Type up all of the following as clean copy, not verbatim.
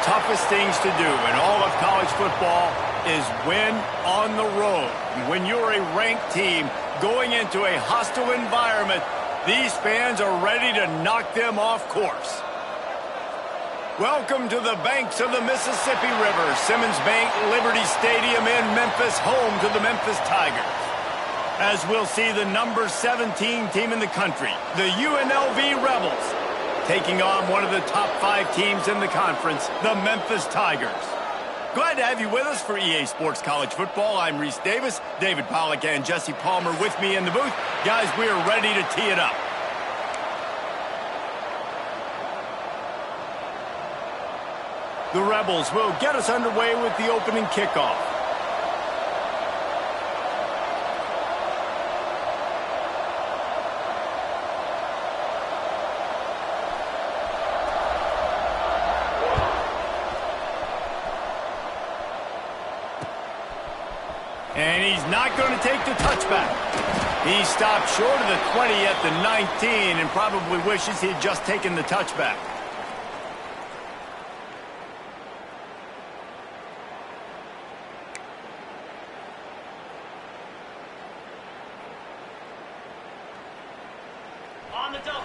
toughest things to do in all of college football is win on the road. When you're a ranked team going into a hostile environment, these fans are ready to knock them off course. Welcome to the banks of the Mississippi River, Simmons Bank Liberty Stadium in Memphis, home to the Memphis Tigers. As we'll see the number 17 team in the country, the UNLV Rebels, taking on one of the top 5 teams in the conference, the Memphis Tigers. Glad to have you with us for EA Sports College Football. I'm Reese Davis, David Pollack and Jesse Palmer with me in the booth. Guys, we are ready to tee it up. The Rebels will get us underway with the opening kickoff. And he's not going to take the touchback. He stopped short of the 20 at the 19 and probably wishes he had just taken the touchback. On the double.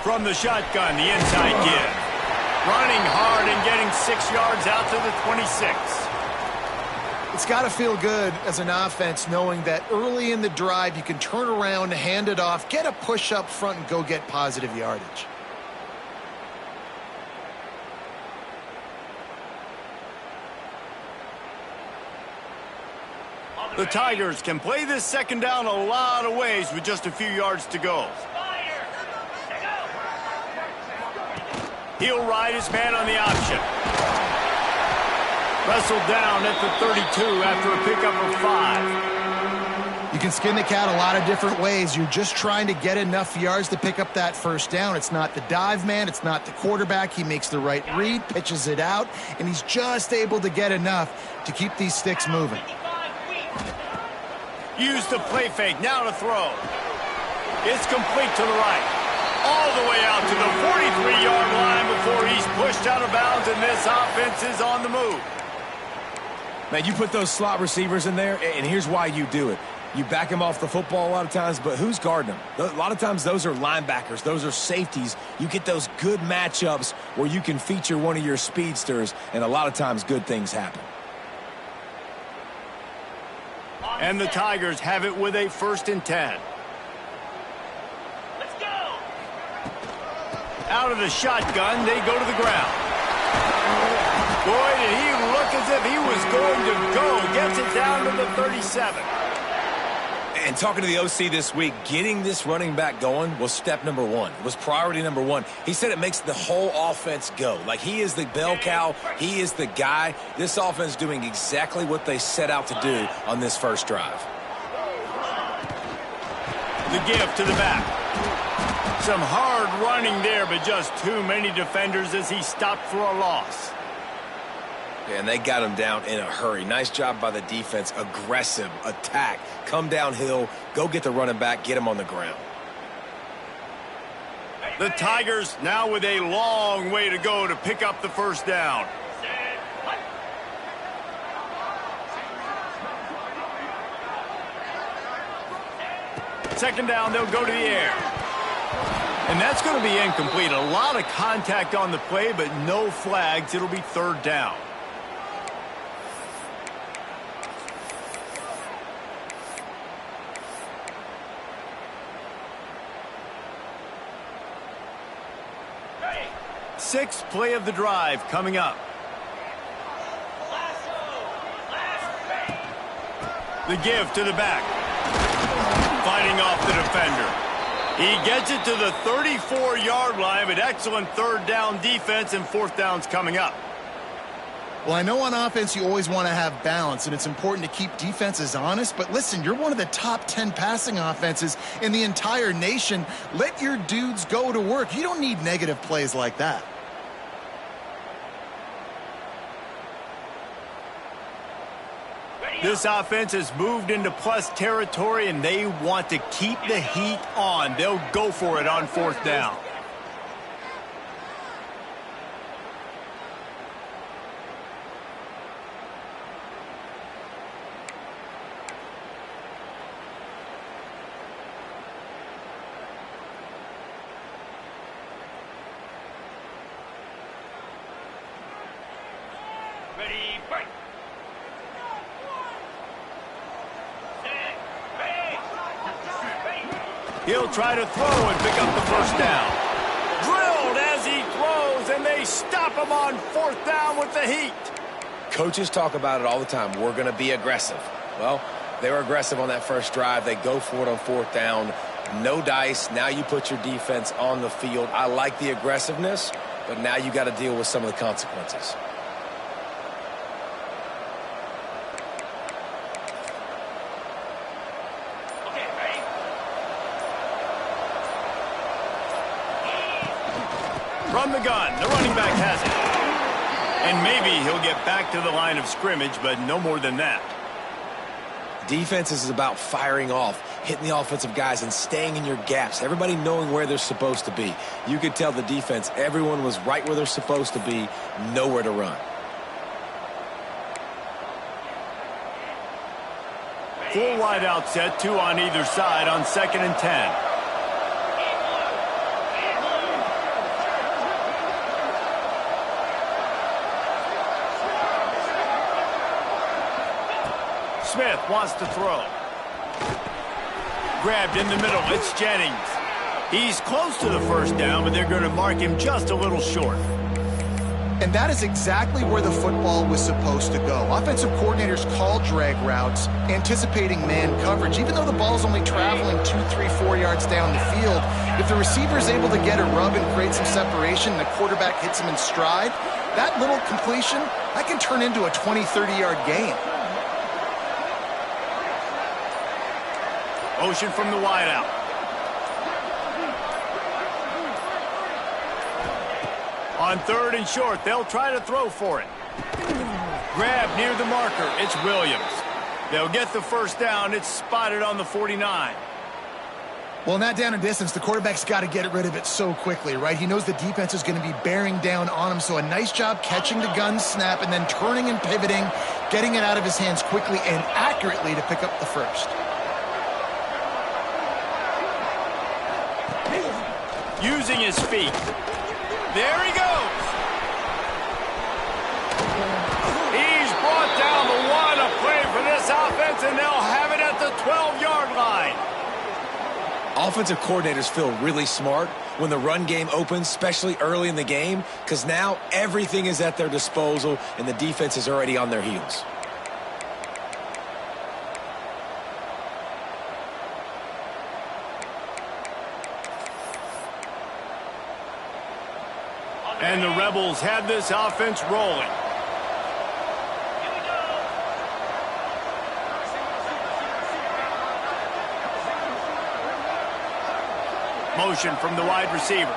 From the shotgun, the inside give. Running hard and getting 6 yards out to the 26. It's got to feel good as an offense knowing that early in the drive you can turn around, hand it off, get a push up front, and go get positive yardage. The Tigers can play this second down a lot of ways with just a few yards to go. He'll ride his man on the option. Wrestled down at the 32 after a pickup of 5. You can skin the cat a lot of different ways. You're just trying to get enough yards to pick up that first down. It's not the dive man. It's not the quarterback. He makes the right read, pitches it out, and he's just able to get enough to keep these sticks moving. Use the play fake. Now to throw. It's complete to the right. All the way out to the 43-yard line before he's pushed out of bounds, and this offense is on the move. Man, you put those slot receivers in there, and here's why you do it. You back them off the football a lot of times, but who's guarding them? A lot of times those are linebackers. Those are safeties. You get those good matchups where you can feature one of your speedsters, and a lot of times good things happen. And the Tigers have it with a 1st and 10. Let's go. Out of the shotgun, they go to the ground. Boy, did he look as if he was going to go. Gets it down to the 37. And talking to the OC this week, getting this running back going was step number 1. It was priority number 1. He said it makes the whole offense go. Like, he is the bell cow. He is the guy. This offense doing exactly what they set out to do on this first drive. The give to the back. Some hard running there, but just too many defenders as he stopped for a loss. Yeah, and they got him down in a hurry. Nice job by the defense. Aggressive attack. Come downhill. Go get the running back. Get him on the ground. The Tigers now with a long way to go to pick up the first down. Second down, they'll go to the air. And that's going to be incomplete. A lot of contact on the play, but no flags. It'll be 3rd down. Sixth play of the drive coming up. The give to the back. Fighting off the defender. He gets it to the 34-yard line, but excellent 3rd down defense, and 4th down's coming up. Well, I know on offense you always want to have balance, and it's important to keep defenses honest, but listen, you're one of the top 10 passing offenses in the entire nation. Let your dudes go to work. You don't need negative plays like that. This offense has moved into plus territory, and they want to keep the heat on. They'll go for it on 4th down. Ready, fight! He'll try to throw and pick up the 1st down. Drilled as he throws, and they stop him on 4th down with the heat. Coaches talk about it all the time. We're going to be aggressive. Well, they were aggressive on that first drive. They go for it on 4th down. No dice. Now you put your defense on the field. I like the aggressiveness, but now you got to deal with some of the consequences. From the gun, the running back has it. And maybe he'll get back to the line of scrimmage, but no more than that. Defense is about firing off, hitting the offensive guys, and staying in your gaps. Everybody knowing where they're supposed to be. You could tell the defense, everyone was right where they're supposed to be, nowhere to run. Full wide out set, 2 on either side on 2nd and 10. Smith wants to throw. Grabbed in the middle. It's Jennings. He's close to the 1st down, but they're going to mark him just a little short. And that is exactly where the football was supposed to go. Offensive coordinators call drag routes, anticipating man coverage. Even though the ball's only traveling 2, 3, 4 yards down the field, if the receiver is able to get a rub and create some separation and the quarterback hits him in stride, that little completion, that can turn into a 20, 30-yard gain. Motion from the wideout. On 3rd and short, they'll try to throw for it. Grab near the marker. It's Williams. They'll get the 1st down. It's spotted on the 49. Well, in that down and distance, the quarterback's got to get rid of it so quickly, right? He knows the defense is going to be bearing down on him, so a nice job catching the gun snap and then turning and pivoting, getting it out of his hands quickly and accurately to pick up the 1st. Using his feet. There he goes. He's brought down the 1, a play for this offense, and they'll have it at the 12-yard line. Offensive coordinators feel really smart when the run game opens, especially early in the game, because now everything is at their disposal and the defense is already on their heels. And the Rebels have this offense rolling. Motion from the wide receiver.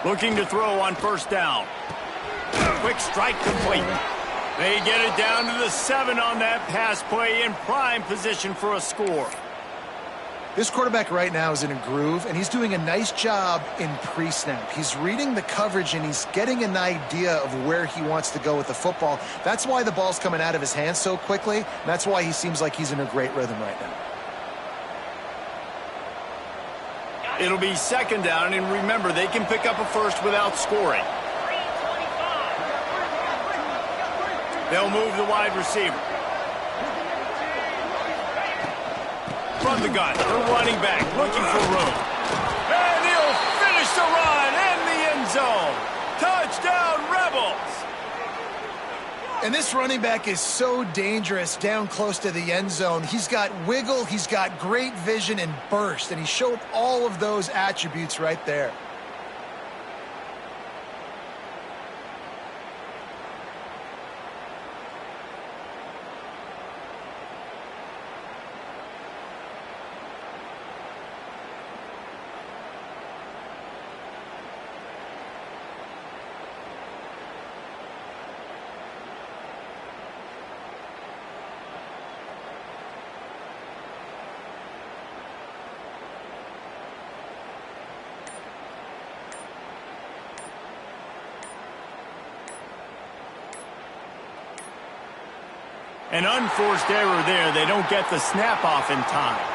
Looking to throw on 1st down. Quick strike complete. They get it down to the 7 on that pass play, in prime position for a score. This quarterback right now is in a groove, and he's doing a nice job in pre-snap. He's reading the coverage, and he's getting an idea of where he wants to go with the football. That's why the ball's coming out of his hands so quickly, and that's why he seems like he's in a great rhythm right now. It'll be 2nd down, and remember, they can pick up a 1st without scoring. They'll move the wide receiver. From the gun, the running back looking for room. And he'll finish the run in the end zone. Touchdown, Rebels! And this running back is so dangerous down close to the end zone. He's got wiggle, he's got great vision and burst, and he showed all of those attributes right there. An unforced error there. They don't get the snap off in time.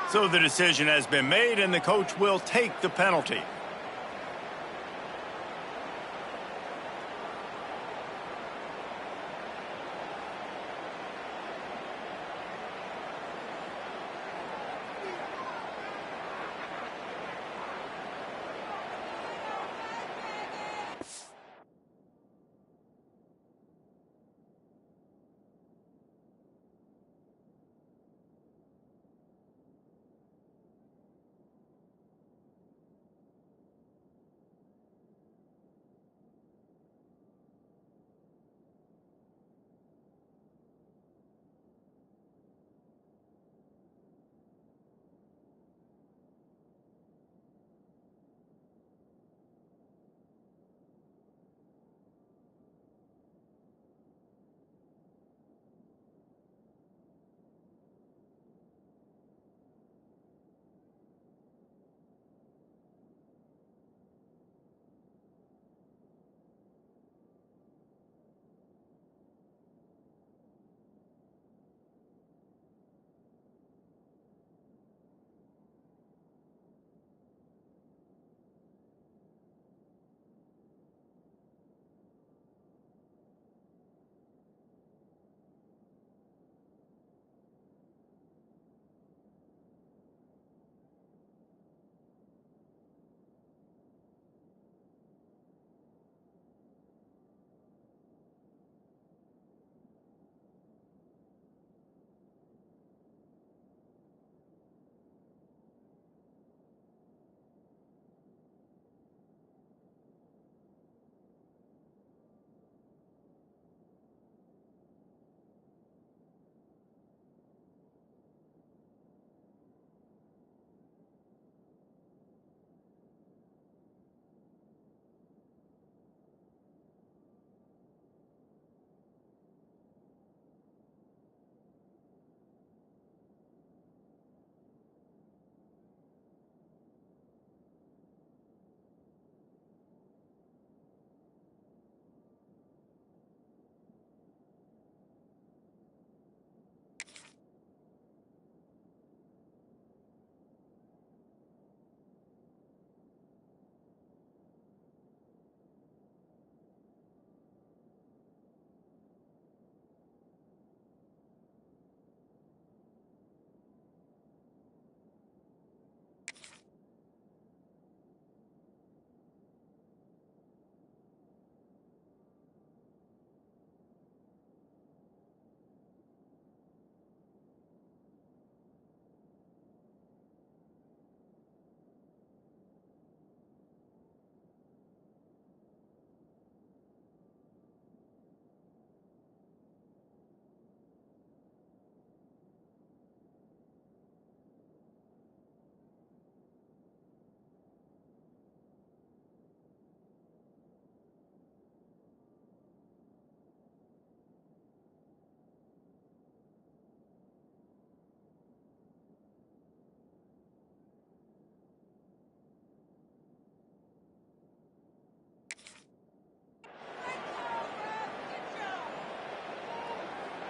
So the decision has been made, and the coach will take the penalty.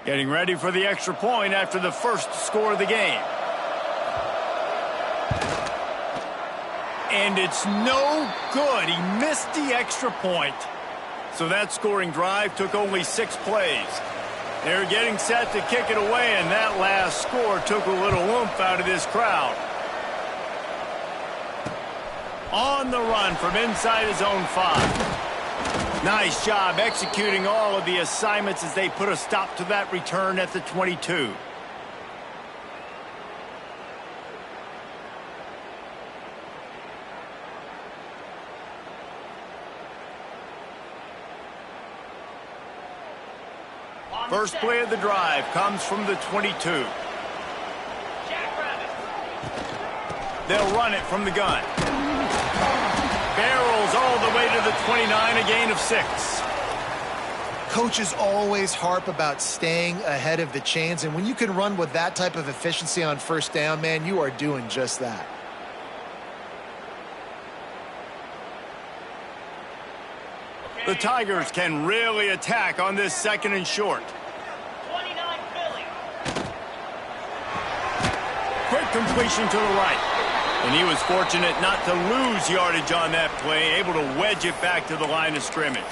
Getting ready for the extra point after the first score of the game. And it's no good. He missed the extra point. So that scoring drive took only 6 plays. They're getting set to kick it away, and that last score took a little oomph out of this crowd. On the run from inside his own 5. Nice job executing all of the assignments as they put a stop to that return at the 22. First play of the drive comes from the 22. They'll run it from the gun. Barrels all the way to the 29, a gain of 6. Coaches always harp about staying ahead of the chains, and when you can run with that type of efficiency on first down, man, you are doing just that. The Tigers can really attack on this 2nd and short. 29 Philly. Quick completion to the right. And he was fortunate not to lose yardage on that play, able to wedge it back to the line of scrimmage.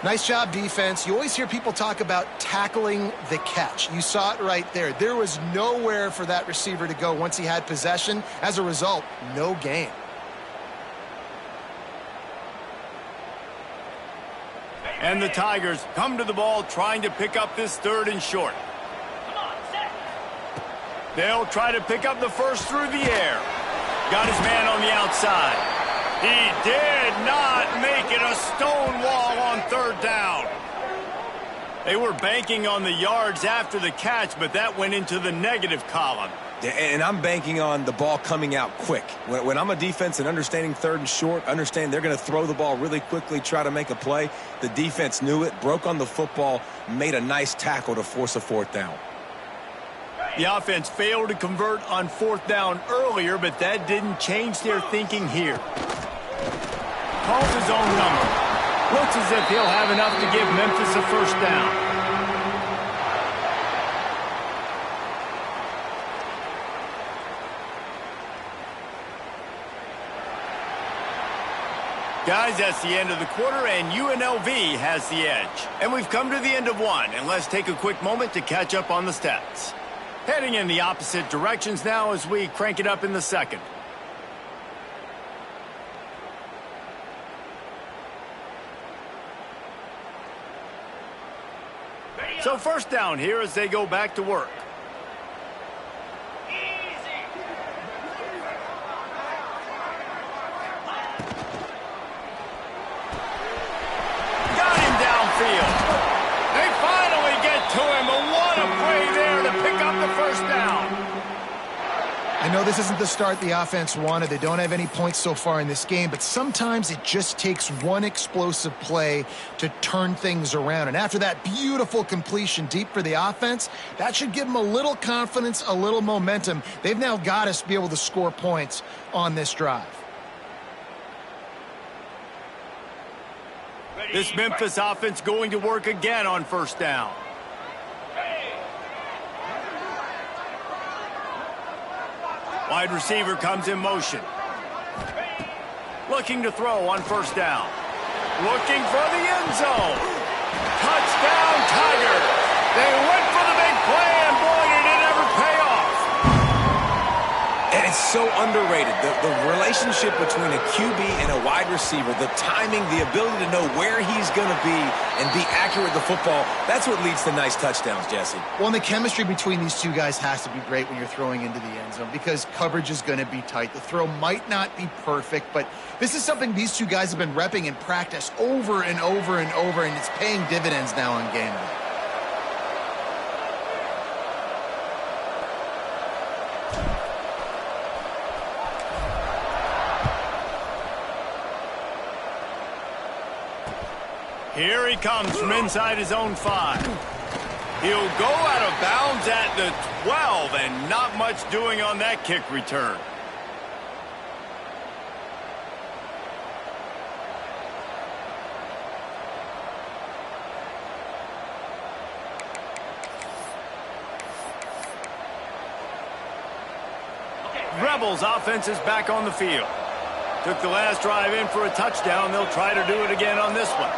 Nice job, defense. You always hear people talk about tackling the catch. You saw it right there. There was nowhere for that receiver to go once he had possession. As a result, no gain. And the Tigers come to the ball trying to pick up this 3rd and short. Come on, set. They'll try to pick up the first through the air. Got his man on the outside. He did not make it a stone wall on 3rd down. They were banking on the yards after the catch, but that went into the negative column. And I'm banking on the ball coming out quick. When I'm a defense and understanding 3rd and short, understand they're going to throw the ball really quickly, try to make a play. The defense knew it, broke on the football, made a nice tackle to force a 4th down. The offense failed to convert on 4th down earlier, but that didn't change their thinking here. Calls his own number. Looks as if he'll have enough to give Memphis a 1st down. Guys, that's the end of the quarter, and UNLV has the edge. And we've come to the end of one, and let's take a quick moment to catch up on the stats. Heading in the opposite directions now as we crank it up in the 2nd. So 1st down here as they go back to work. They finally get to him, but what a play there to pick up the 1st down. I know this isn't the start the offense wanted. They don't have any points so far in this game, but sometimes it just takes one explosive play to turn things around. And after that beautiful completion deep for the offense, that should give them a little confidence, a little momentum. They've now got us to be able to score points on this drive. This Memphis offense going to work again on 1st down. Wide receiver comes in motion. Looking to throw on 1st down. Looking for the end zone. Touchdown, Tigers. They went for the big play, and boy, did it ever pay off. And it's so underrated. The relationship between a QB and a wide receiver, the timing, the ability to know where he's going to be and be accurate with the football, that's what leads to nice touchdowns, Jesse. Well, and the chemistry between these two guys has to be great when you're throwing into the end zone because coverage is going to be tight. The throw might not be perfect, but this is something these two guys have been repping in practice over and over and over, and it's paying dividends now on game day. Here he comes from inside his own 5. He'll go out of bounds at the 12, and not much doing on that kick return. Rebels offense is back on the field. Took the last drive in for a touchdown. They'll try to do it again on this one.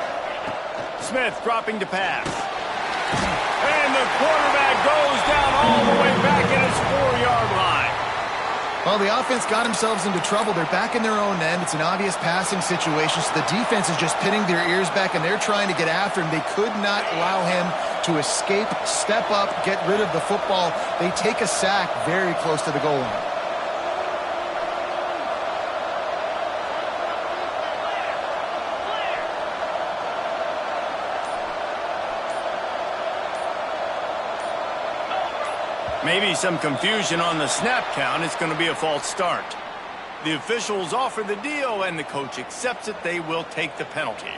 Smith dropping to pass. And the quarterback goes down all the way back at his 4-yard line. Well, the offense got themselves into trouble. They're back in their own end. It's an obvious passing situation, so the defense is just pinning their ears back, and they're trying to get after him. They could not allow him to escape, step up, get rid of the football. They take a sack very close to the goal line. Maybe some confusion on the snap count. It's going to be a false start. The officials offer the deal, and the coach accepts it. They will take the penalty.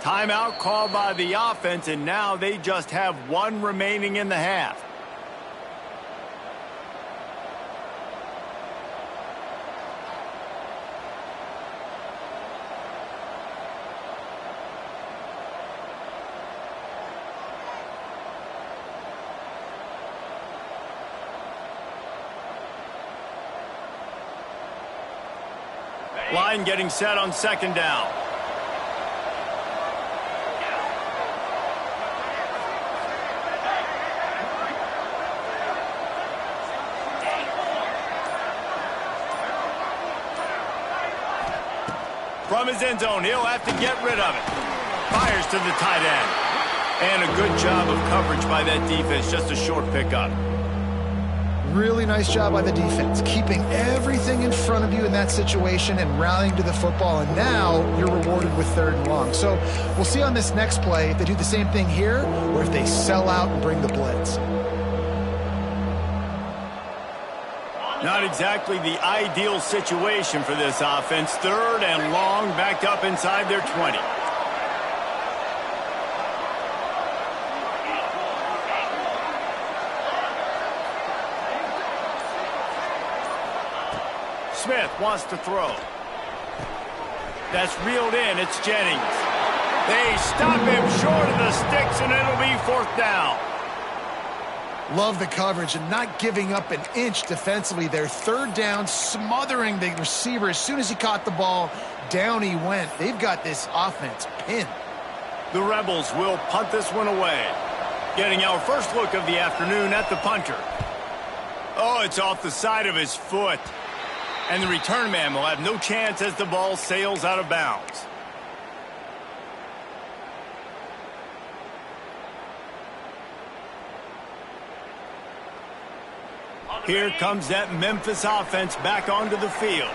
Timeout called by the offense, and now they just have one remaining in the half. Line getting set on second down. From his end zone, he'll have to get rid of it. Fires to the tight end. And a good job of coverage by that defense. Just a short pickup. Really nice job by the defense, keeping everything in front of you in that situation and rallying to the football, and now you're rewarded with 3rd and long. So we'll see on this next play if they do the same thing here or if they sell out and bring the blitz. Not exactly the ideal situation for this offense. 3rd and long, backed up inside their 20. Smith wants to throw. That's reeled in. It's Jennings. They stop him short of the sticks, and it'll be 4th down. Love the coverage and not giving up an inch defensively. Their 3rd down, smothering the receiver. As soon as he caught the ball, down he went. They've got this offense pinned. The Rebels will punt this one away. Getting our first look of the afternoon at the punter. Oh, it's off the side of his foot. And the return man will have no chance as the ball sails out of bounds. Here comes that Memphis offense back onto the field.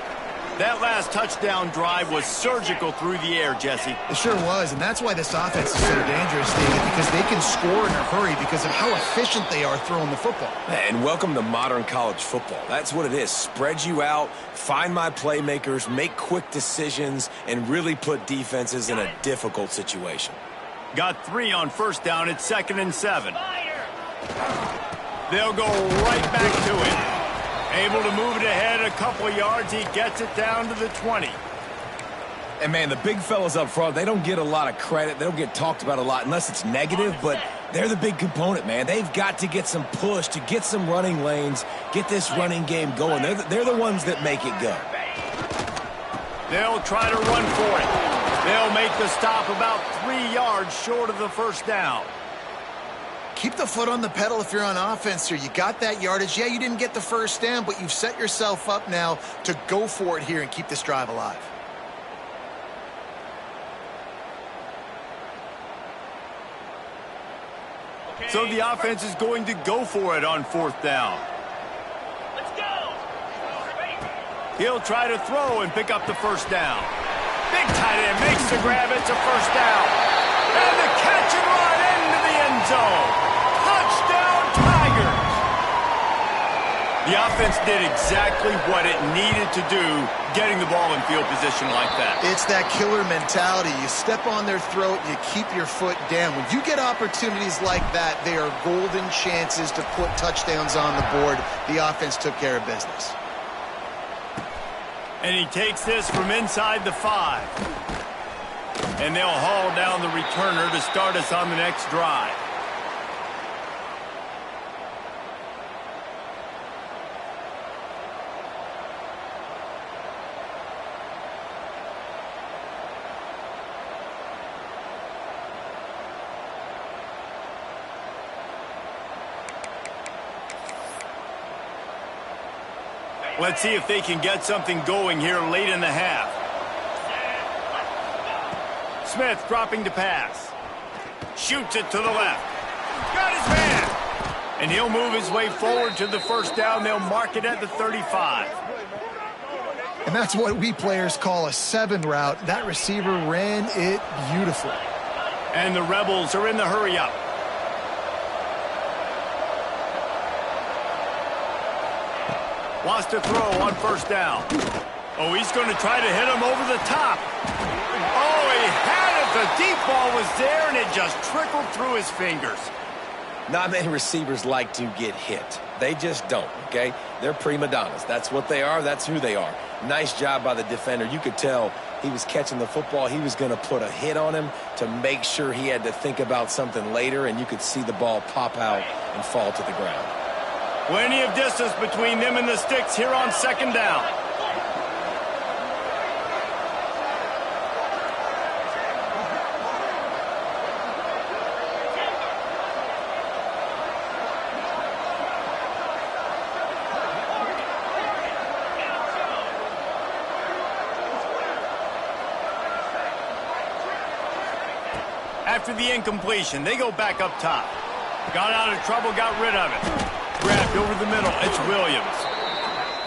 That last touchdown drive was surgical through the air, Jesse. It sure was, and that's why this offense is so dangerous, David, because they can score in a hurry because of how efficient they are throwing the football. And welcome to modern college football. That's what it is. Spread you out, find my playmakers, make quick decisions, and really put defenses in a difficult situation. Got 3 on 1st down. It's 2nd and 7. They'll go right back to it. Able to move it ahead a couple of yards. He gets it down to the 20. And, man, the big fellas up front, they don't get a lot of credit. They don't get talked about a lot unless it's negative, but they're the big component, man. They've got to get some push to get some running lanes, get this running game going. They're the ones that make it go. They'll try to run for it. They'll make the stop about 3 yards short of the 1st down. Keep the foot on the pedal if you're on offense here. You got that yardage. Yeah, you didn't get the 1st down, but you've set yourself up now to go for it here and keep this drive alive. So the offense is going to go for it on 4th down. Let's go. He'll try to throw and pick up the 1st down. Big tight end makes the grab. It's a 1st down. And the catch and run into the end zone. Touchdown, Tigers! The offense did exactly what it needed to do, getting the ball in field position like that. It's that killer mentality. You step on their throat, you keep your foot down. When you get opportunities like that, they are golden chances to put touchdowns on the board. The offense took care of business. And he takes this from inside the 5. And they'll haul down the returner to start us on the next drive. Let's see if they can get something going here late in the half. Smith dropping to pass. Shoots it to the left. Got his man. And he'll move his way forward to the 1st down. They'll mark it at the 35. And that's what we players call a 7 route. That receiver ran it beautifully. And the Rebels are in the hurry-up. Wants to throw on 1st down. Oh, he's going to try to hit him over the top. Oh, he had it. The football was there, and it just trickled through his fingers. Not many receivers like to get hit. They just don't, okay? They're prima donnas. That's what they are. That's who they are. Nice job by the defender. You could tell he was catching the football. He was going to put a hit on him to make sure he had to think about something later, and you could see the ball pop out and fall to the ground. Plenty of distance between them and the sticks here on second down. After the incompletion, they go back up top. Got out of trouble, got rid of it. Grabbed over the middle, it's Williams.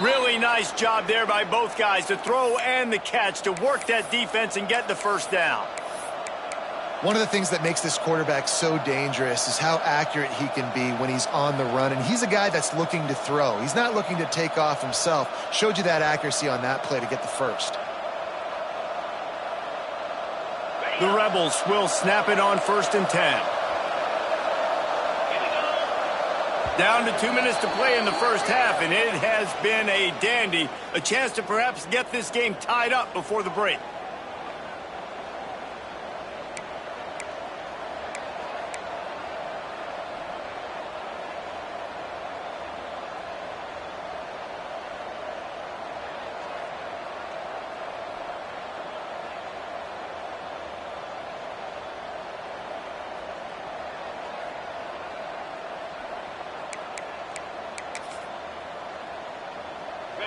Really nice job there by both guys to throw and the catch to work that defense and get the first down. One of the things that makes this quarterback so dangerous is how accurate he can be when he's on the run. And he's a guy that's looking to throw. He's not looking to take off himself. Showed you that accuracy on that play to get the first. The Rebels will snap it on 1st and 10. Down to 2 minutes to play in the first half, and it has been a dandy. A chance to perhaps get this game tied up before the break.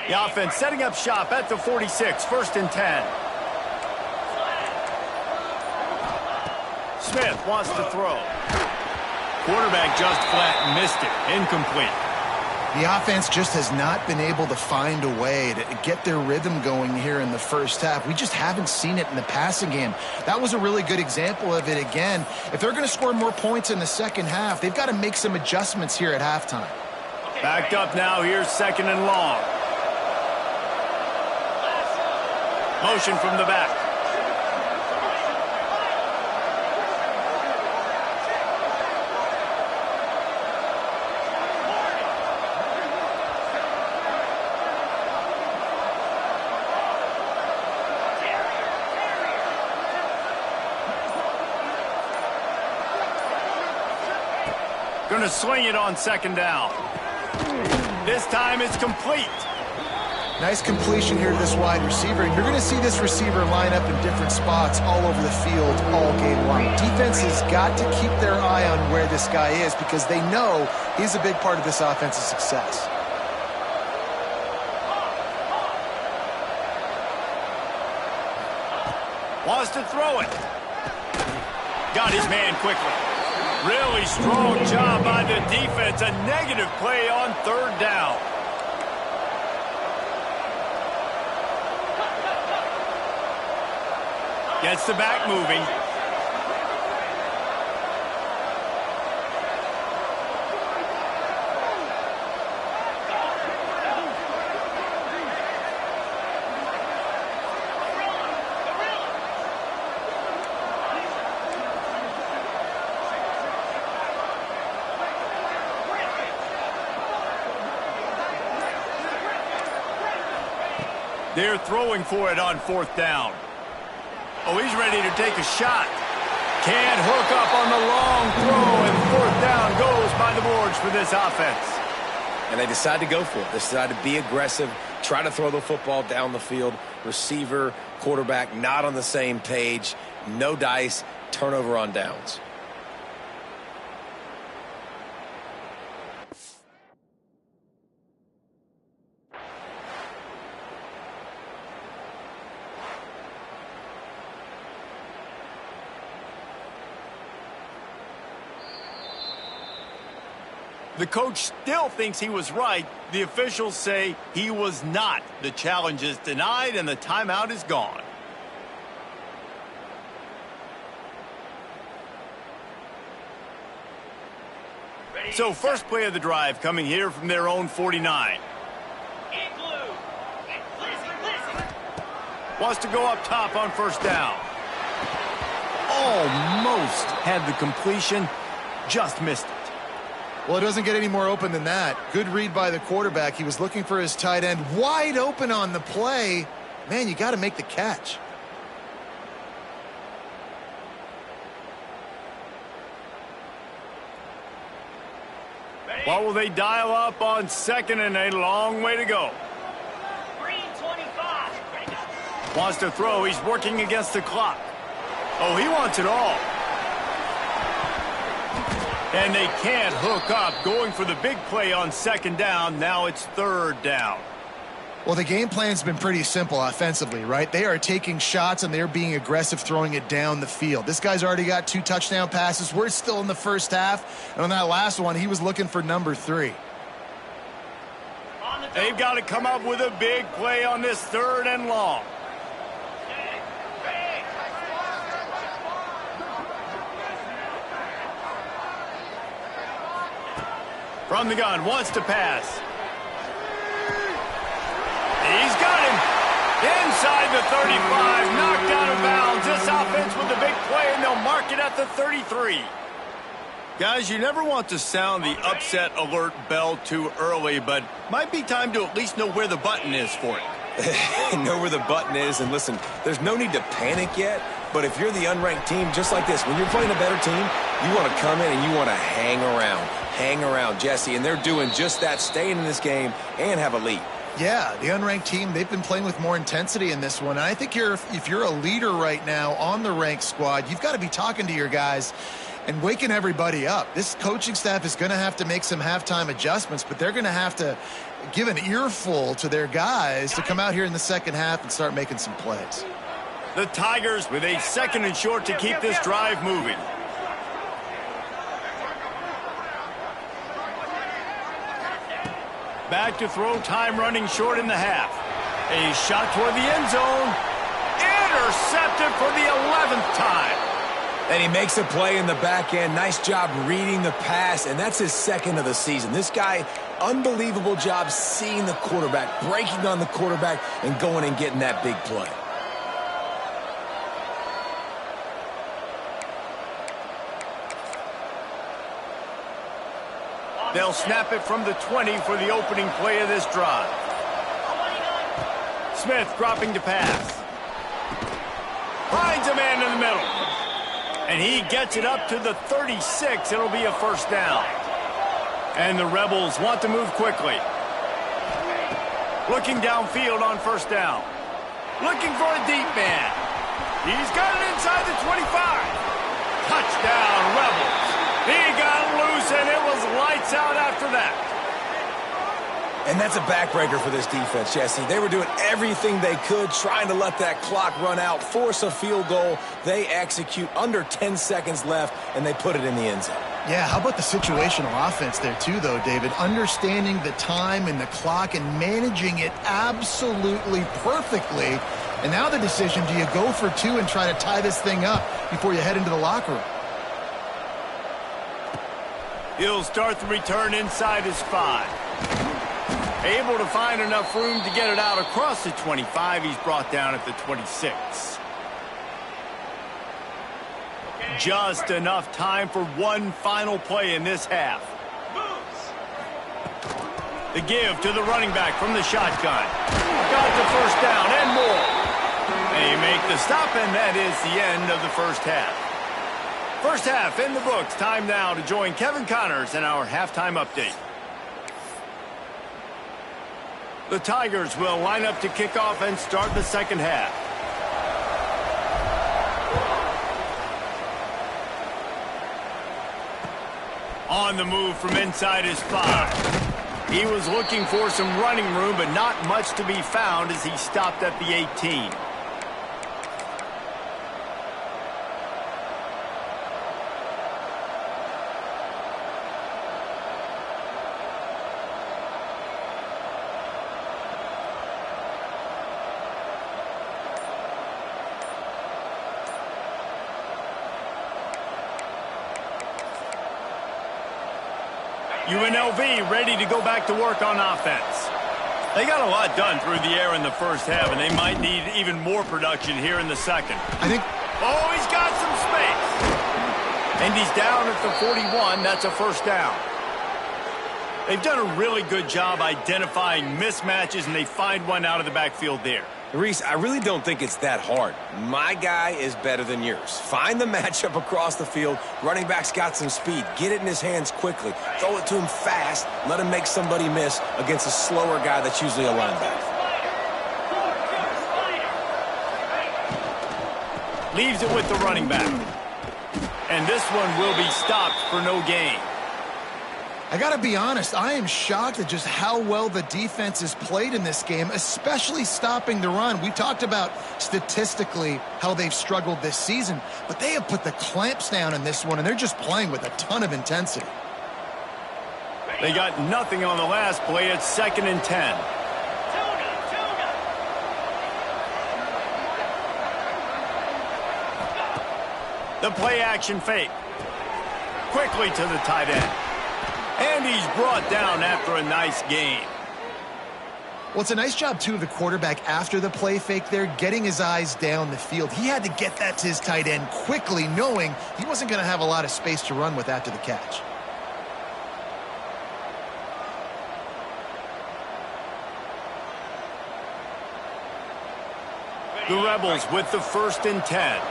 The offense setting up shop at the 46, 1st and 10. Smith wants to throw. Quarterback just flat missed it. Incomplete. The offense just has not been able to find a way to get their rhythm going here in the first half. We just haven't seen it in the passing game. That was a really good example of it again. If they're going to score more points in the second half, they've got to make some adjustments here at halftime. Backed up now, here's 2nd and long. Motion from the back. Going to swing it on 2nd down. This time it's complete. Nice completion here to this wide receiver, and you're going to see this receiver line up in different spots all over the field all game long. Defense has got to keep their eye on where this guy is because they know he's a big part of this offense's success. Wants to throw it. Got his man quickly. Really strong job by the defense. A negative play on 3rd down. Gets the back moving. They're throwing for it on 4th down. Oh, he's ready to take a shot. Can't hook up on the long throw, and 4th down goes by the boards for this offense. And they decide to go for it. They decide to be aggressive, try to throw the football down the field. Receiver, quarterback, not on the same page. No dice, turnover on downs. The coach still thinks he was right. The officials say he was not. The challenge is denied, and the timeout is gone. So first play of the drive coming here from their own 49. Wants to go up top on 1st down. Oh, almost had the completion, just missed it. Well, it doesn't get any more open than that. Good read by the quarterback. He was looking for his tight end wide open on the play. Man, you got to make the catch. What will they dial up on second and a long way to go? Green 25. Ready to go. Wants to throw. He's working against the clock. Oh, he wants it all. And they can't hook up. Going for the big play on second down. Now it's third down. Well, the game plan's been pretty simple offensively, right? They are taking shots and they're being aggressive, throwing it down the field. This guy's already got 2 touchdown passes. We're still in the first half. And on that last one, he was looking for number 3. They've got to come up with a big play on this third and long. From the gun, wants to pass. He's got him. Inside the 35, knocked out of bounds. This offense with the big play, and they'll mark it at the 33. Guys, you never want to sound the upset alert bell too early, but might be time to at least know where the button is for it. Know where the button is, and listen, there's no need to panic yet, but if you're the unranked team, just like this, when you're playing a better team, you want to come in and you want to hang around, Jesse, and they're doing just that, staying in this game and have a lead. Yeah, the unranked team, they've been playing with more intensity in this one. And I think if you're a leader right now on the ranked squad, you've got to be talking to your guys and waking everybody up. This coaching staff is going to have to make some halftime adjustments, but they're going to have to give an earful to their guys to come out here in the second half and start making some plays. The Tigers with a second and short to keep this drive moving. Back to throw, time running short in the half. A shot toward the end zone. Intercepted for the 11th time. And he makes a play in the back end. Nice job reading the pass, and that's his second of the season. This guy, unbelievable job seeing the quarterback, breaking on the quarterback, and going and getting that big play. They'll snap it from the 20 for the opening play of this drive. Smith dropping to pass. Finds a man in the middle. And he gets it up to the 36. It'll be a first down. And the Rebels want to move quickly. Looking downfield on first down. Looking for a deep man. He's got it inside the 25. Touchdown, Rebels. He got loose, and it was lights out after that. And that's a backbreaker for this defense, Jesse. They were doing everything they could, trying to let that clock run out, force a field goal. They execute under 10 seconds left, and they put it in the end zone. Yeah, how about the situational offense there too, though, David? Understanding the time and the clock and managing it absolutely perfectly. And now the decision, do you go for 2 and try to tie this thing up before you head into the locker room? He'll start the return inside his 5. Able to find enough room to get it out across the 25. He's brought down at the 26. Just enough time for one final play in this half. The give to the running back from the shotgun. Got the first down and more. They make the stop, and that is the end of the first half. First half in the books. Time now to join Kevin Connors in our halftime update. The Tigers will line up to kick off and start the second half. On the move from inside his 5. He was looking for some running room, but not much to be found as he stopped at the 18. UNLV ready to go back to work on offense. They got a lot done through the air in the first half, and they might need even more production here in the second. I think... Oh, he's got some space. And he's down at the 41. That's a first down. They've done a really good job identifying mismatches, and they find one out of the backfield there. Reese, I really don't think it's that hard. My guy is better than yours. Find the matchup across the field. Running back's got some speed. Get it in his hands quickly. Throw it to him fast. Let him make somebody miss against a slower guy that's usually a linebacker. Leaves it with the running back. And this one will be stopped for no gain. I got to be honest, I am shocked at just how well the defense has played in this game, especially stopping the run. We talked about statistically how they've struggled this season, but they have put the clamps down in this one, and they're just playing with a ton of intensity. They got nothing on the last play. It's 2nd and 10. The play action fake. Quickly to the tight end. And he's brought down after a nice gain. Well, it's a nice job, too, of the quarterback after the play fake there, getting his eyes down the field. He had to get that to his tight end quickly, knowing he wasn't going to have a lot of space to run with after the catch. The Rebels with the 1st and 10.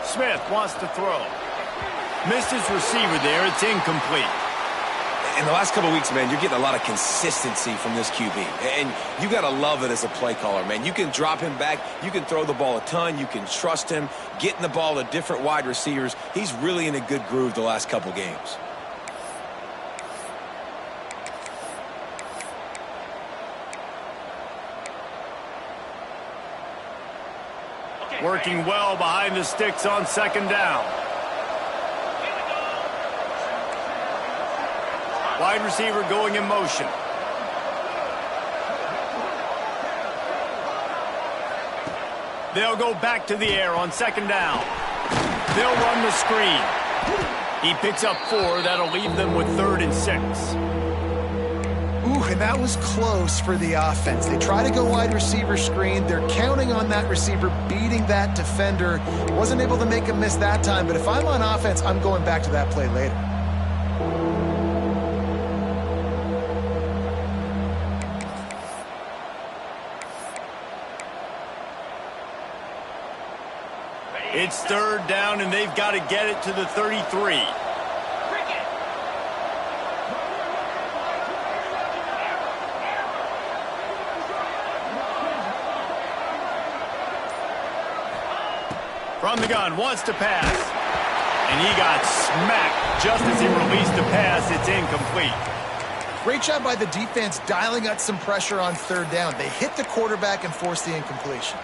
Smith wants to throw. Missed his receiver there. It's incomplete. In the last couple of weeks, man, you're getting a lot of consistency from this QB. And you got to love it as a play caller, man. You can drop him back. You can throw the ball a ton. You can trust him. Getting the ball to different wide receivers. He's really in a good groove the last couple games. Working well behind the sticks on 2nd down. Wide receiver going in motion. They'll go back to the air on 2nd down. They'll run the screen. He picks up 4. That'll leave them with 3rd and 6. Ooh, and that was close for the offense. They try to go wide receiver screen. They're counting on that receiver beating that defender. Wasn't able to make him miss that time, but if I'm on offense, I'm going back to that play later. It's 3rd down, and they've got to get it to the 33. From the gun, wants to pass. And he got smacked just as he released the pass. It's incomplete. Great job by the defense dialing up some pressure on 3rd down. They hit the quarterback and forced the incompletion.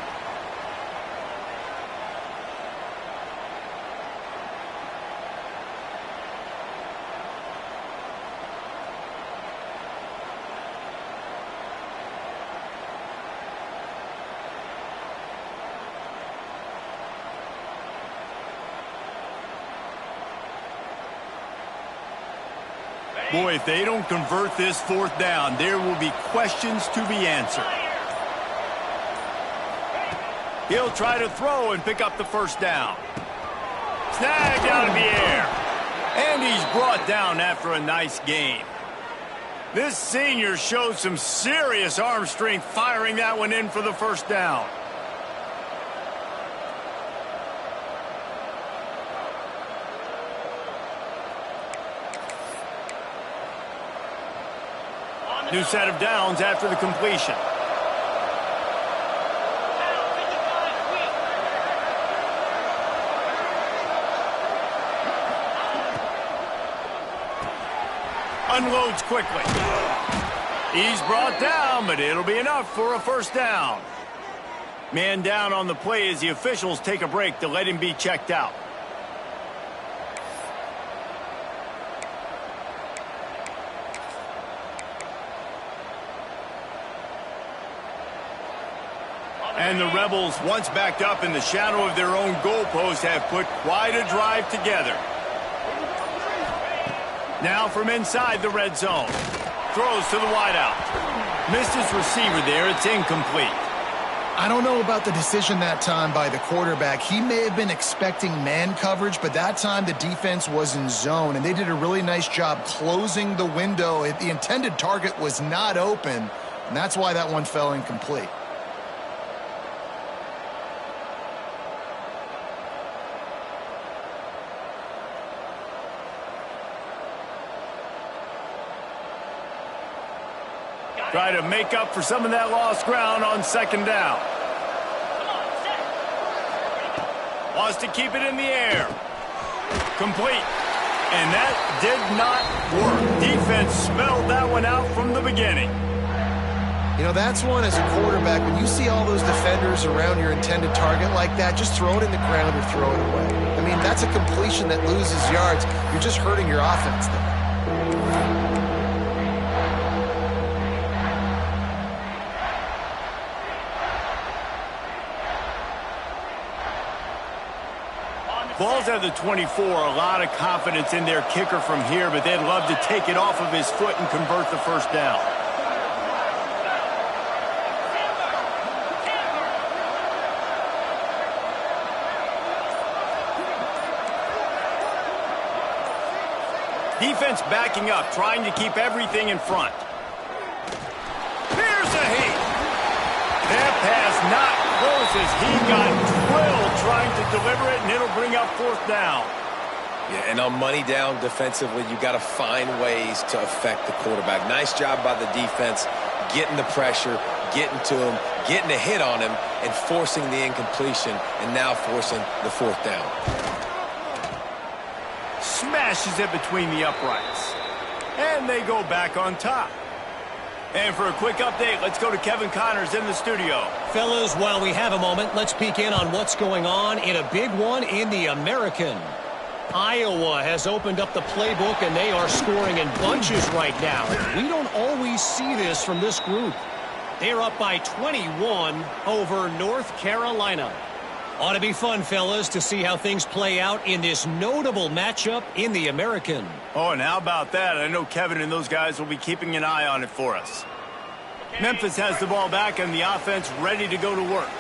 Boy, if they don't convert this 4th down, there will be questions to be answered. He'll try to throw and pick up the 1st down. Snagged out of the air. And he's brought down after a nice gain. This senior showed some serious arm strength firing that one in for the 1st down. New set of downs after the completion. Unloads quickly. He's brought down, but it'll be enough for a 1st down. Man down on the play as the officials take a break to let him be checked out. And the Rebels, once backed up in the shadow of their own goalpost, have put quite a drive together. Now from inside the red zone. Throws to the wideout. Missed his receiver there. It's incomplete. I don't know about the decision that time by the quarterback. He may have been expecting man coverage, but that time the defense was in zone, and they did a really nice job closing the window. The intended target was not open, and that's why that one fell incomplete. Try to make up for some of that lost ground on second down. Wants to keep it in the air. Complete. And that did not work. Defense smelled that one out from the beginning. You know, that's one as a quarterback. When you see all those defenders around your intended target like that, just throw it in the ground or throw it away. I mean, that's a completion that loses yards. You're just hurting your offense there. Ball's at the 24, a lot of confidence in their kicker from here, but they'd love to take it off of his foot and convert the first down. Defense backing up, trying to keep everything in front. Here's a heat. That pass not close as he got drilled trying to deliver it, and it'll bring up fourth down. Yeah, and on money down defensively, you got to find ways to affect the quarterback. Nice job by the defense, getting the pressure, getting to him, getting a hit on him, and forcing the incompletion, and now forcing the fourth down. Smashes it between the uprights. And they go back on top. And for a quick update, let's go to Kevin Connors in the studio. Fellas, while we have a moment, let's peek in on what's going on in a big one in the American. Iowa has opened up the playbook, and they are scoring in bunches right now. We don't always see this from this group. They're up by 21 over North Carolina. Ought to be fun, fellas, to see how things play out in this notable matchup in the American. Oh, and how about that? I know Kevin and those guys will be keeping an eye on it for us. Memphis has the ball back and the offense ready to go to work.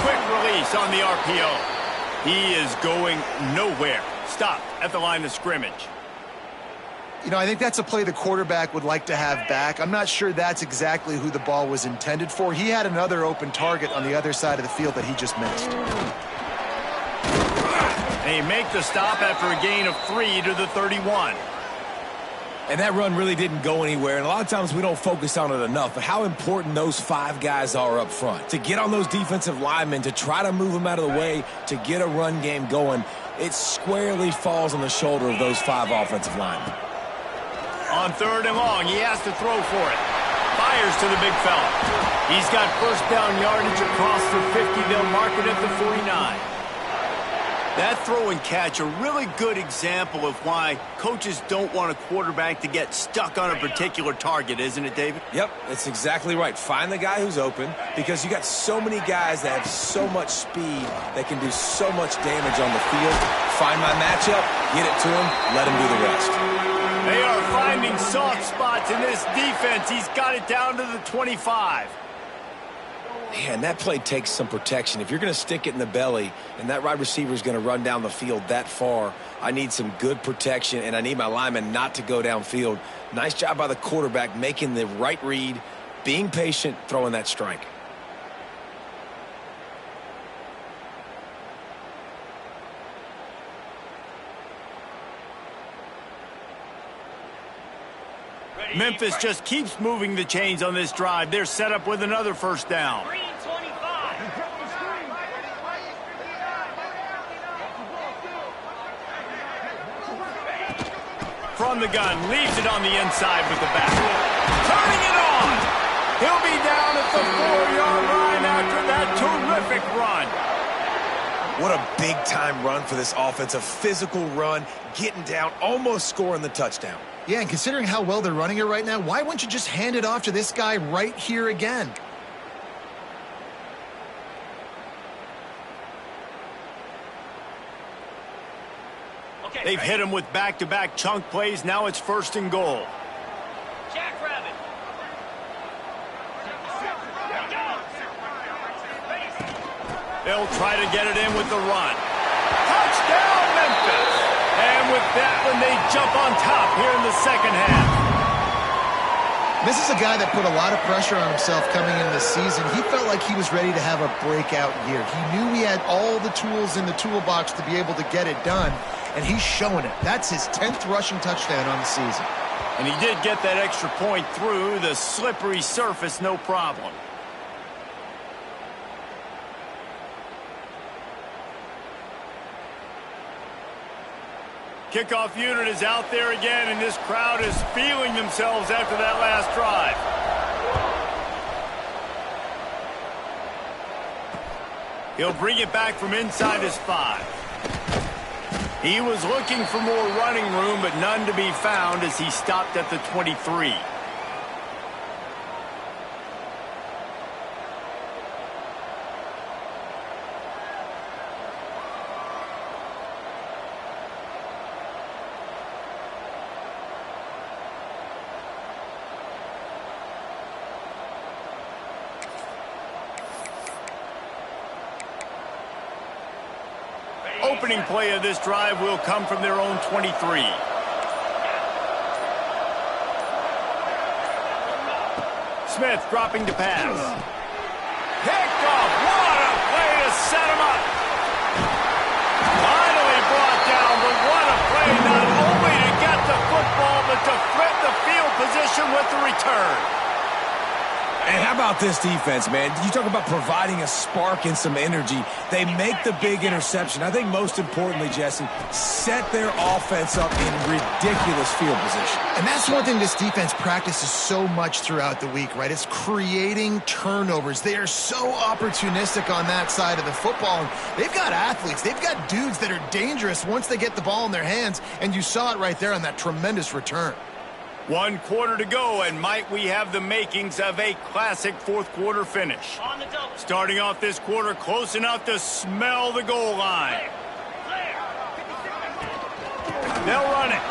Quick release on the RPO. He is going nowhere. Stopped at the line of scrimmage. You know, I think that's a play the quarterback would like to have back. I'm not sure that's exactly who the ball was intended for. He had another open target on the other side of the field that he just missed. They make the stop after a gain of 3 to the 31. And that run really didn't go anywhere, and a lot of times we don't focus on it enough, but how important those 5 guys are up front. To get on those defensive linemen, to try to move them out of the way, to get a run game going, it squarely falls on the shoulder of those 5 offensive linemen. On third and long, he has to throw for it. Fires to the big fella. He's got first down yardage across the 50. They'll mark it at the 49. That throw and catch, a really good example of why coaches don't want a quarterback to get stuck on a particular target, isn't it, David? Yep, that's exactly right. Find the guy who's open, because you got so many guys that have so much speed that can do so much damage on the field. Find my matchup, get it to him, let him do the rest. They are finding soft spots in this defense. He's got it down to the 25. Man, that play takes some protection. If you're going to stick it in the belly and that wide receiver is going to run down the field that far, I need some good protection, and I need my lineman not to go downfield. Nice job by the quarterback making the right read, being patient, throwing that strike. Memphis just keeps moving the chains on this drive. They're set up with another first down. From the gun, leaves it on the inside with the back. Turning it on! He'll be down at the 4-yard line after that terrific run. What a big-time run for this offense. A physical run, getting down, almost scoring the touchdown. Yeah, and considering how well they're running it right now, why wouldn't you just hand it off to this guy right here again? They've hit him with back-to-back chunk plays. Now it's first and goal. Jackrabbit. They'll try to get it in with the run. Touchdown, Memphis! And with that one, they jump on top here in the second half. This is a guy that put a lot of pressure on himself coming into this season. He felt like he was ready to have a breakout year. He knew he had all the tools in the toolbox to be able to get it done, and he's showing it. That's his 10th rushing touchdown on the season. And he did get that extra point through the slippery surface, no problem. Kickoff unit is out there again, and this crowd is feeling themselves after that last drive. He'll bring it back from inside his 5. He was looking for more running room, but none to be found as he stopped at the 23. Opening play of this drive will come from their own 23. Smith dropping to pass. Picked off. What a play to set him up. Finally brought down, but what a play not only to get the football, but to flip the field position with the return. And how about this defense, man? You talk about providing a spark and some energy. They make the big interception. I think most importantly, Jesse, set their offense up in ridiculous field position. And that's one thing this defense practices so much throughout the week, right? It's creating turnovers. They are so opportunistic on that side of the football. And they've got athletes. They've got dudes that are dangerous once they get the ball in their hands. And you saw it right there on that tremendous return. 1 quarter to go, and might we have the makings of a classic fourth quarter finish. On the double. Starting off this quarter close enough to smell the goal line. They'll run it.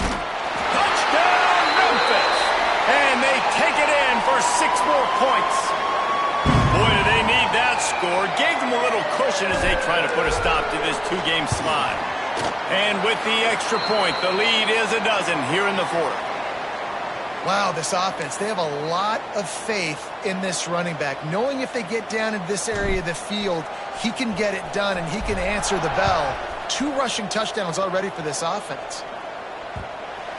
Touchdown, Memphis! And they take it in for 6 more points. Boy, do they need that score. Gave them a little cushion as they try to put a stop to this 2-game slide. And with the extra point, the lead is a dozen here in the fourth. Wow, this offense, they have a lot of faith in this running back. Knowing if they get down in this area of the field, he can get it done and he can answer the bell. 2 rushing touchdowns already for this offense.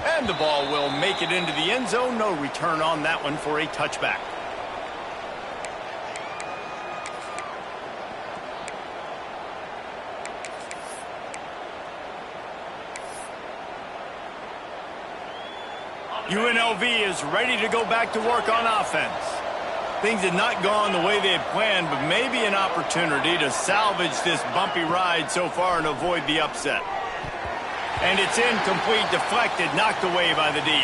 And the ball will make it into the end zone. No return on that one for a touchback. UNLV is ready to go back to work on offense. Things had not gone the way they had planned, but maybe an opportunity to salvage this bumpy ride so far and avoid the upset. And it's incomplete, deflected, knocked away by the D.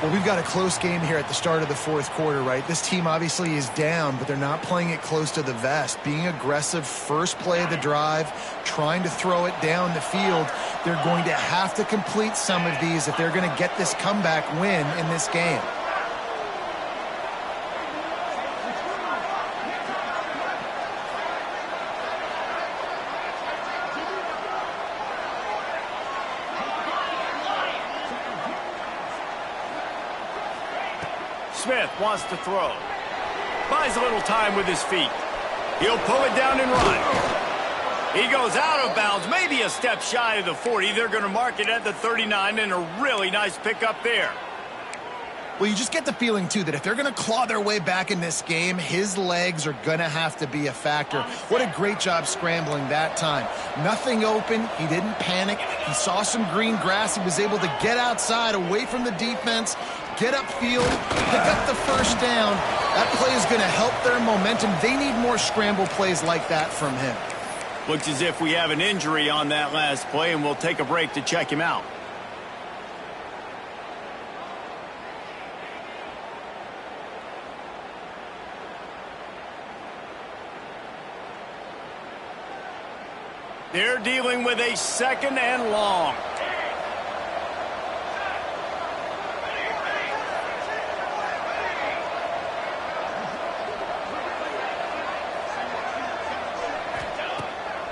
Well, we've got a close game here at the start of the fourth quarter, right? This team obviously is down, but they're not playing it close to the vest. Being aggressive, first play of the drive, trying to throw it down the field. They're going to have to complete some of these if they're going to get this comeback win in this game. Smith wants to throw. Buys a little time with his feet. He'll pull it down and run. He goes out of bounds, maybe a step shy of the 40. They're going to mark it at the 39, and a really nice pickup there. Well, you just get the feeling, too, that if they're going to claw their way back in this game, his legs are going to have to be a factor. What a great job scrambling that time. Nothing open. He didn't panic. He saw some green grass. He was able to get outside, away from the defense, get upfield, pick up the first down. That play is going to help their momentum. They need more scramble plays like that from him. Looks as if we have an injury on that last play, and we'll take a break to check him out. They're dealing with a 2nd and long.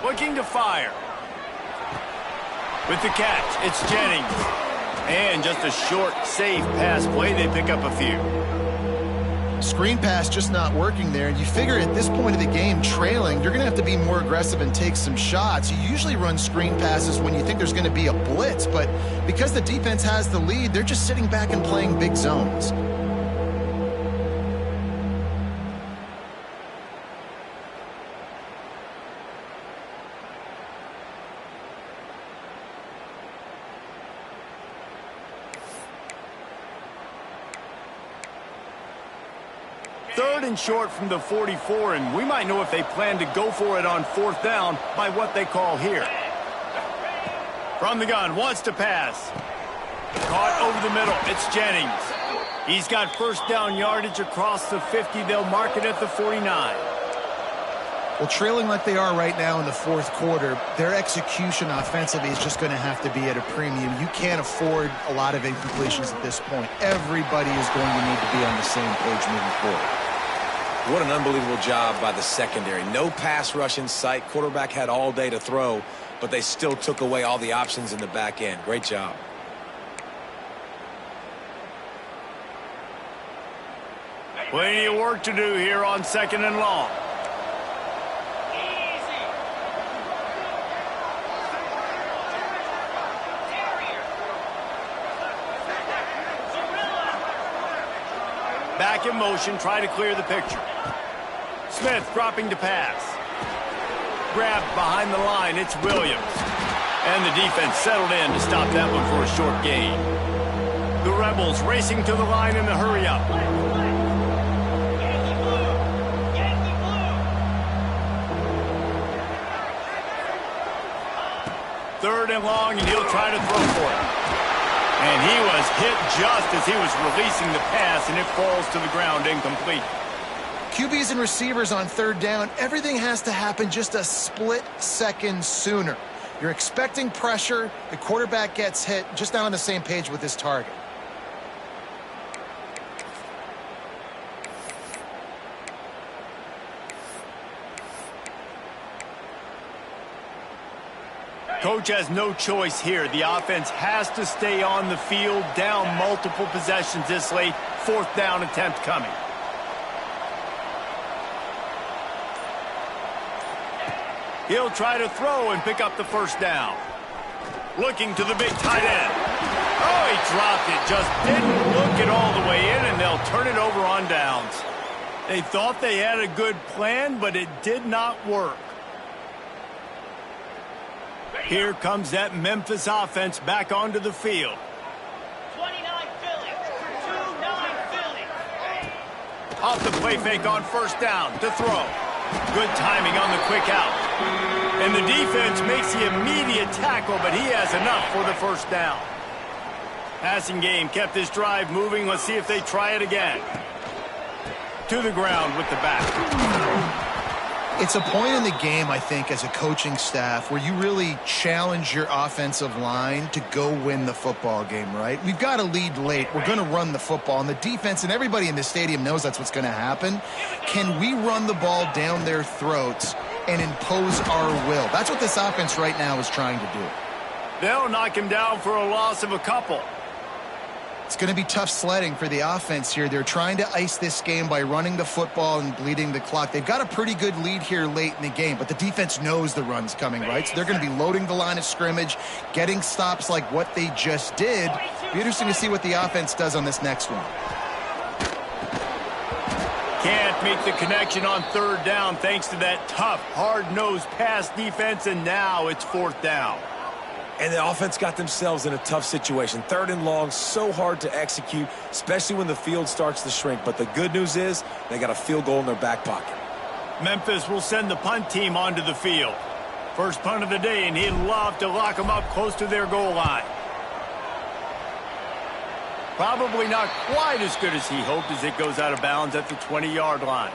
Looking to fire. With the catch, it's Jennings. And just a short, safe pass play, they pick up a few. Screen pass just not working there. You figure at this point of the game, trailing, you're going to have to be more aggressive and take some shots. You usually run screen passes when you think there's going to be a blitz, but because the defense has the lead, they're just sitting back and playing big zones. Third and short from the 44, and we might know if they plan to go for it on fourth down by what they call here. From the gun, wants to pass. Caught over the middle, it's Jennings. He's got first down yardage across the 50. They'll mark it at the 49. Well, trailing like they are right now in the fourth quarter, their execution offensively is just going to have to be at a premium. You can't afford a lot of incompletions at this point. Everybody is going to need to be on the same page moving forward. What an unbelievable job by the secondary. No pass rush in sight. Quarterback had all day to throw, but they still took away all the options in the back end. Great job. Plenty of work to do here on second and long. Back in motion, try to clear the picture. Smith dropping to pass. Grabbed behind the line, it's Williams. And the defense settled in to stop that one for a short gain. The Rebels racing to the line in the hurry-up. Third and long, and he'll try to throw for it. And he was hit just as he was releasing the pass, and it falls to the ground incomplete. QBs and receivers on third down, everything has to happen just a split second sooner. You're expecting pressure, the quarterback gets hit, just not on the same page with his target. Coach has no choice here. The offense has to stay on the field, down multiple possessions this late. Fourth down attempt coming. He'll try to throw and pick up the first down. Looking to the big tight end. Oh, he dropped it. Just didn't look it all the way in, and they'll turn it over on downs. They thought they had a good plan, but it did not work. Here comes that Memphis offense back onto the field. 29 Philly. 2-9 Philly. Off the play fake on first down to throw. Good timing on the quick out. And the defense makes the immediate tackle, but he has enough for the first down. Passing game kept this drive moving. Let's see if they try it again. To the ground with the back. It's a point in the game, I think, as a coaching staff where you really challenge your offensive line to go win the football game, right? We've got a lead late. We're going to run the football, and the defense and everybody in the stadium knows that's what's going to happen. Can we run the ball down their throats and impose our will? That's what this offense right now is trying to do. They'll knock him down for a loss of a couple. It's going to be tough sledding for the offense here. They're trying to ice this game by running the football and bleeding the clock. They've got a pretty good lead here late in the game, but the defense knows the run's coming, right? So they're going to be loading the line of scrimmage, getting stops like what they just did. Be interesting to see what the offense does on this next one. Can't make the connection on third down thanks to that tough, hard-nosed pass defense, and now it's fourth down. And the offense got themselves in a tough situation. Third and long, so hard to execute, especially when the field starts to shrink. But the good news is they got a field goal in their back pocket. Memphis will send the punt team onto the field. First punt of the day, and he'd love to lock them up close to their goal line. Probably not quite as good as he hoped as it goes out of bounds at the 20-yard line.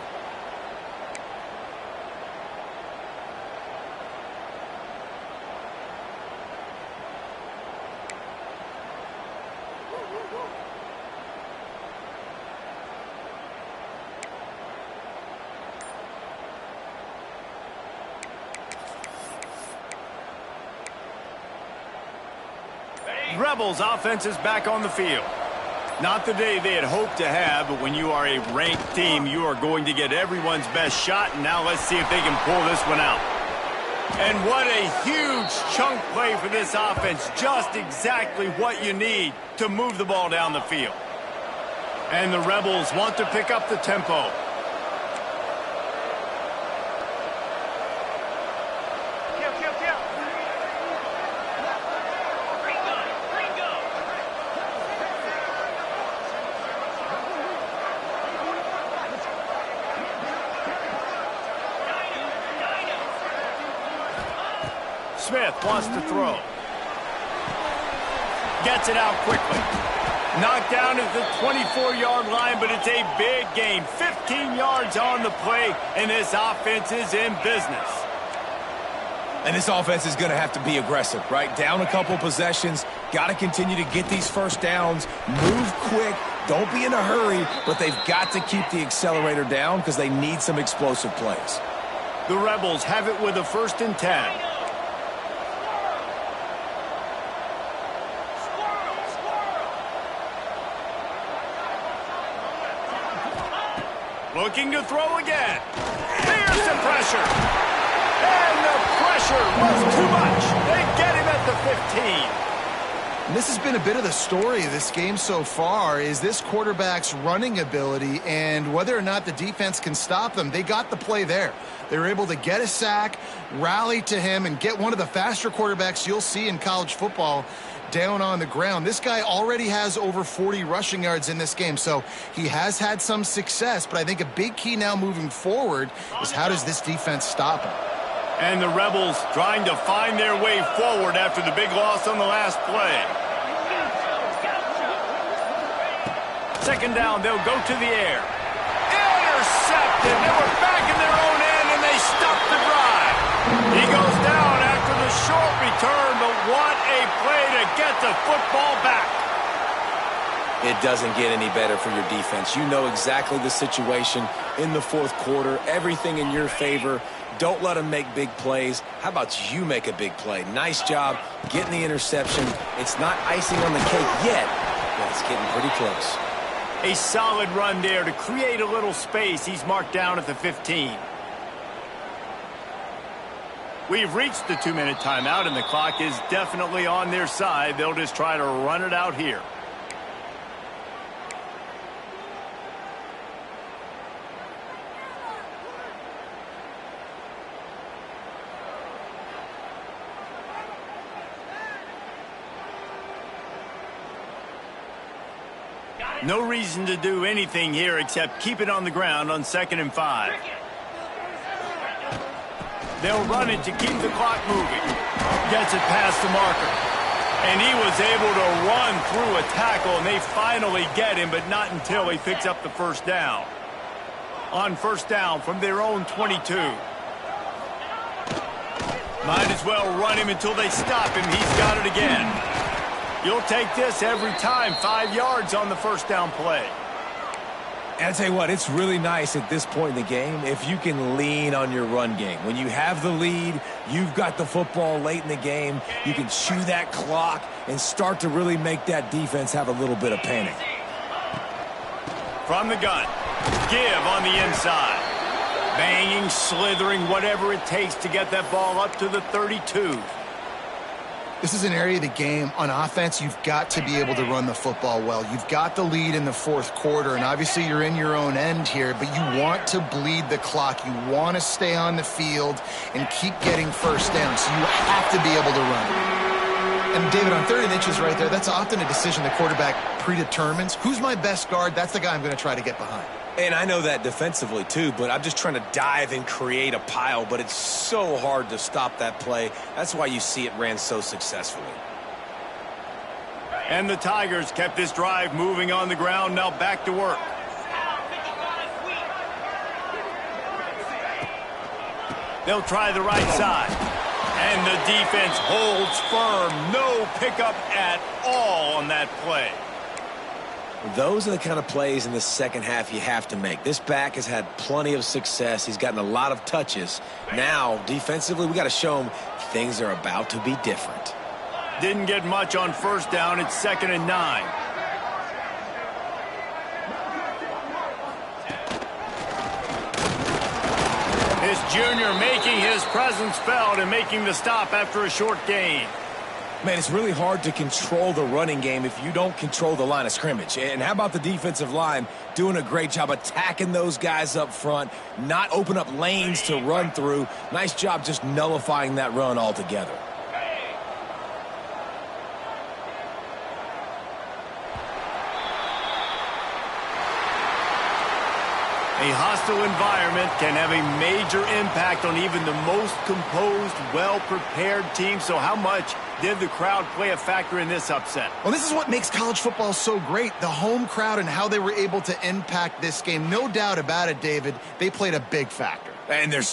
Rebels offense is back on the field. Not the day they had hoped to have, but when you are a ranked team, you are going to get everyone's best shot, and now let's see if they can pull this one out. And what a huge chunk play for this offense. Just exactly what you need to move the ball down the field. And the Rebels want to pick up the tempo. Smith wants to throw. Gets it out quickly. Knocked down at the 24-yard line, but it's a big gain. 15 yards on the play, and this offense is in business. And this offense is going to have to be aggressive, right? Down a couple possessions. Got to continue to get these first downs. Move quick. Don't be in a hurry, but they've got to keep the accelerator down because they need some explosive plays. The Rebels have it with a 1st and 10. Looking to throw again. Here's the pressure. And the pressure was too much. They get him at the 15. And this has been a bit of the story of this game so far, is this quarterback's running ability and whether or not the defense can stop them. They got the play there. They were able to get a sack, rally to him, and get one of the faster quarterbacks you'll see in college football down on the ground. This guy already has over 40 rushing yards in this game, so he has had some success, but I think a big key now moving forward is how does this defense stop him? And the Rebels trying to find their way forward after the big loss on the last play. 2nd down, they'll go to the air. Intercepted. They were back in their own end, and they stopped the drive. He goes down after the short return, but what a play to get the football back. It doesn't get any better for your defense. You know exactly the situation in the 4th quarter. Everything in your favor. Don't let them make big plays. How about you make a big play? Nice job getting the interception. It's not icing on the cake yet, but it's getting pretty close. A solid run there to create a little space. He's marked down at the 15. We've reached the 2-minute timeout, and the clock is definitely on their side. They'll just try to run it out here. No reason to do anything here except keep it on the ground on 2nd and 5. They'll run it to keep the clock moving. Gets it past the marker. And he was able to run through a tackle, and they finally get him, but not until he picks up the 1st down. On 1st down from their own 22. Might as well run him until they stop him. He's got it again. You'll take this every time. 5 yards on the 1st down play. And I tell you what, it's really nice at this point in the game if you can lean on your run game. When you have the lead, you've got the football late in the game, you can chew that clock and start to really make that defense have a little bit of panic. From the gun, give on the inside. Banging, slithering, whatever it takes to get that ball up to the 32. This is an area of the game on offense you've got to be able to run the football well. You've got the lead in the 4th quarter, and obviously you're in your own end here, but you want to bleed the clock. You want to stay on the field and keep getting 1st down, so you have to be able to run. And, David, on 3rd inches right there, that's often a decision the quarterback predetermines. Who's my best guard? That's the guy I'm going to try to get behind. And I know that defensively, too, but I'm just trying to dive and create a pile, but it's so hard to stop that play. That's why you see it ran so successfully. And the Tigers kept this drive moving on the ground, now back to work. They'll try the right side. And the defense holds firm. No pickup at all on that play. Those are the kind of plays in the 2nd half you have to make. This back has had plenty of success. He's gotten a lot of touches. Now, defensively, we got to show him things are about to be different. Didn't get much on first down. It's 2nd and 9. This junior making his presence felt and making the stop after a short gain. Man, it's really hard to control the running game if you don't control the line of scrimmage. And how about the defensive line doing a great job attacking those guys up front, not open up lanes to run through. Nice job just nullifying that run altogether. A hostile environment can have a major impact on even the most composed, well-prepared team. So how much did the crowd play a factor in this upset? Well, this is what makes college football so great, the home crowd and how they were able to impact this game. No doubt about it, David, they played a big factor. And they're still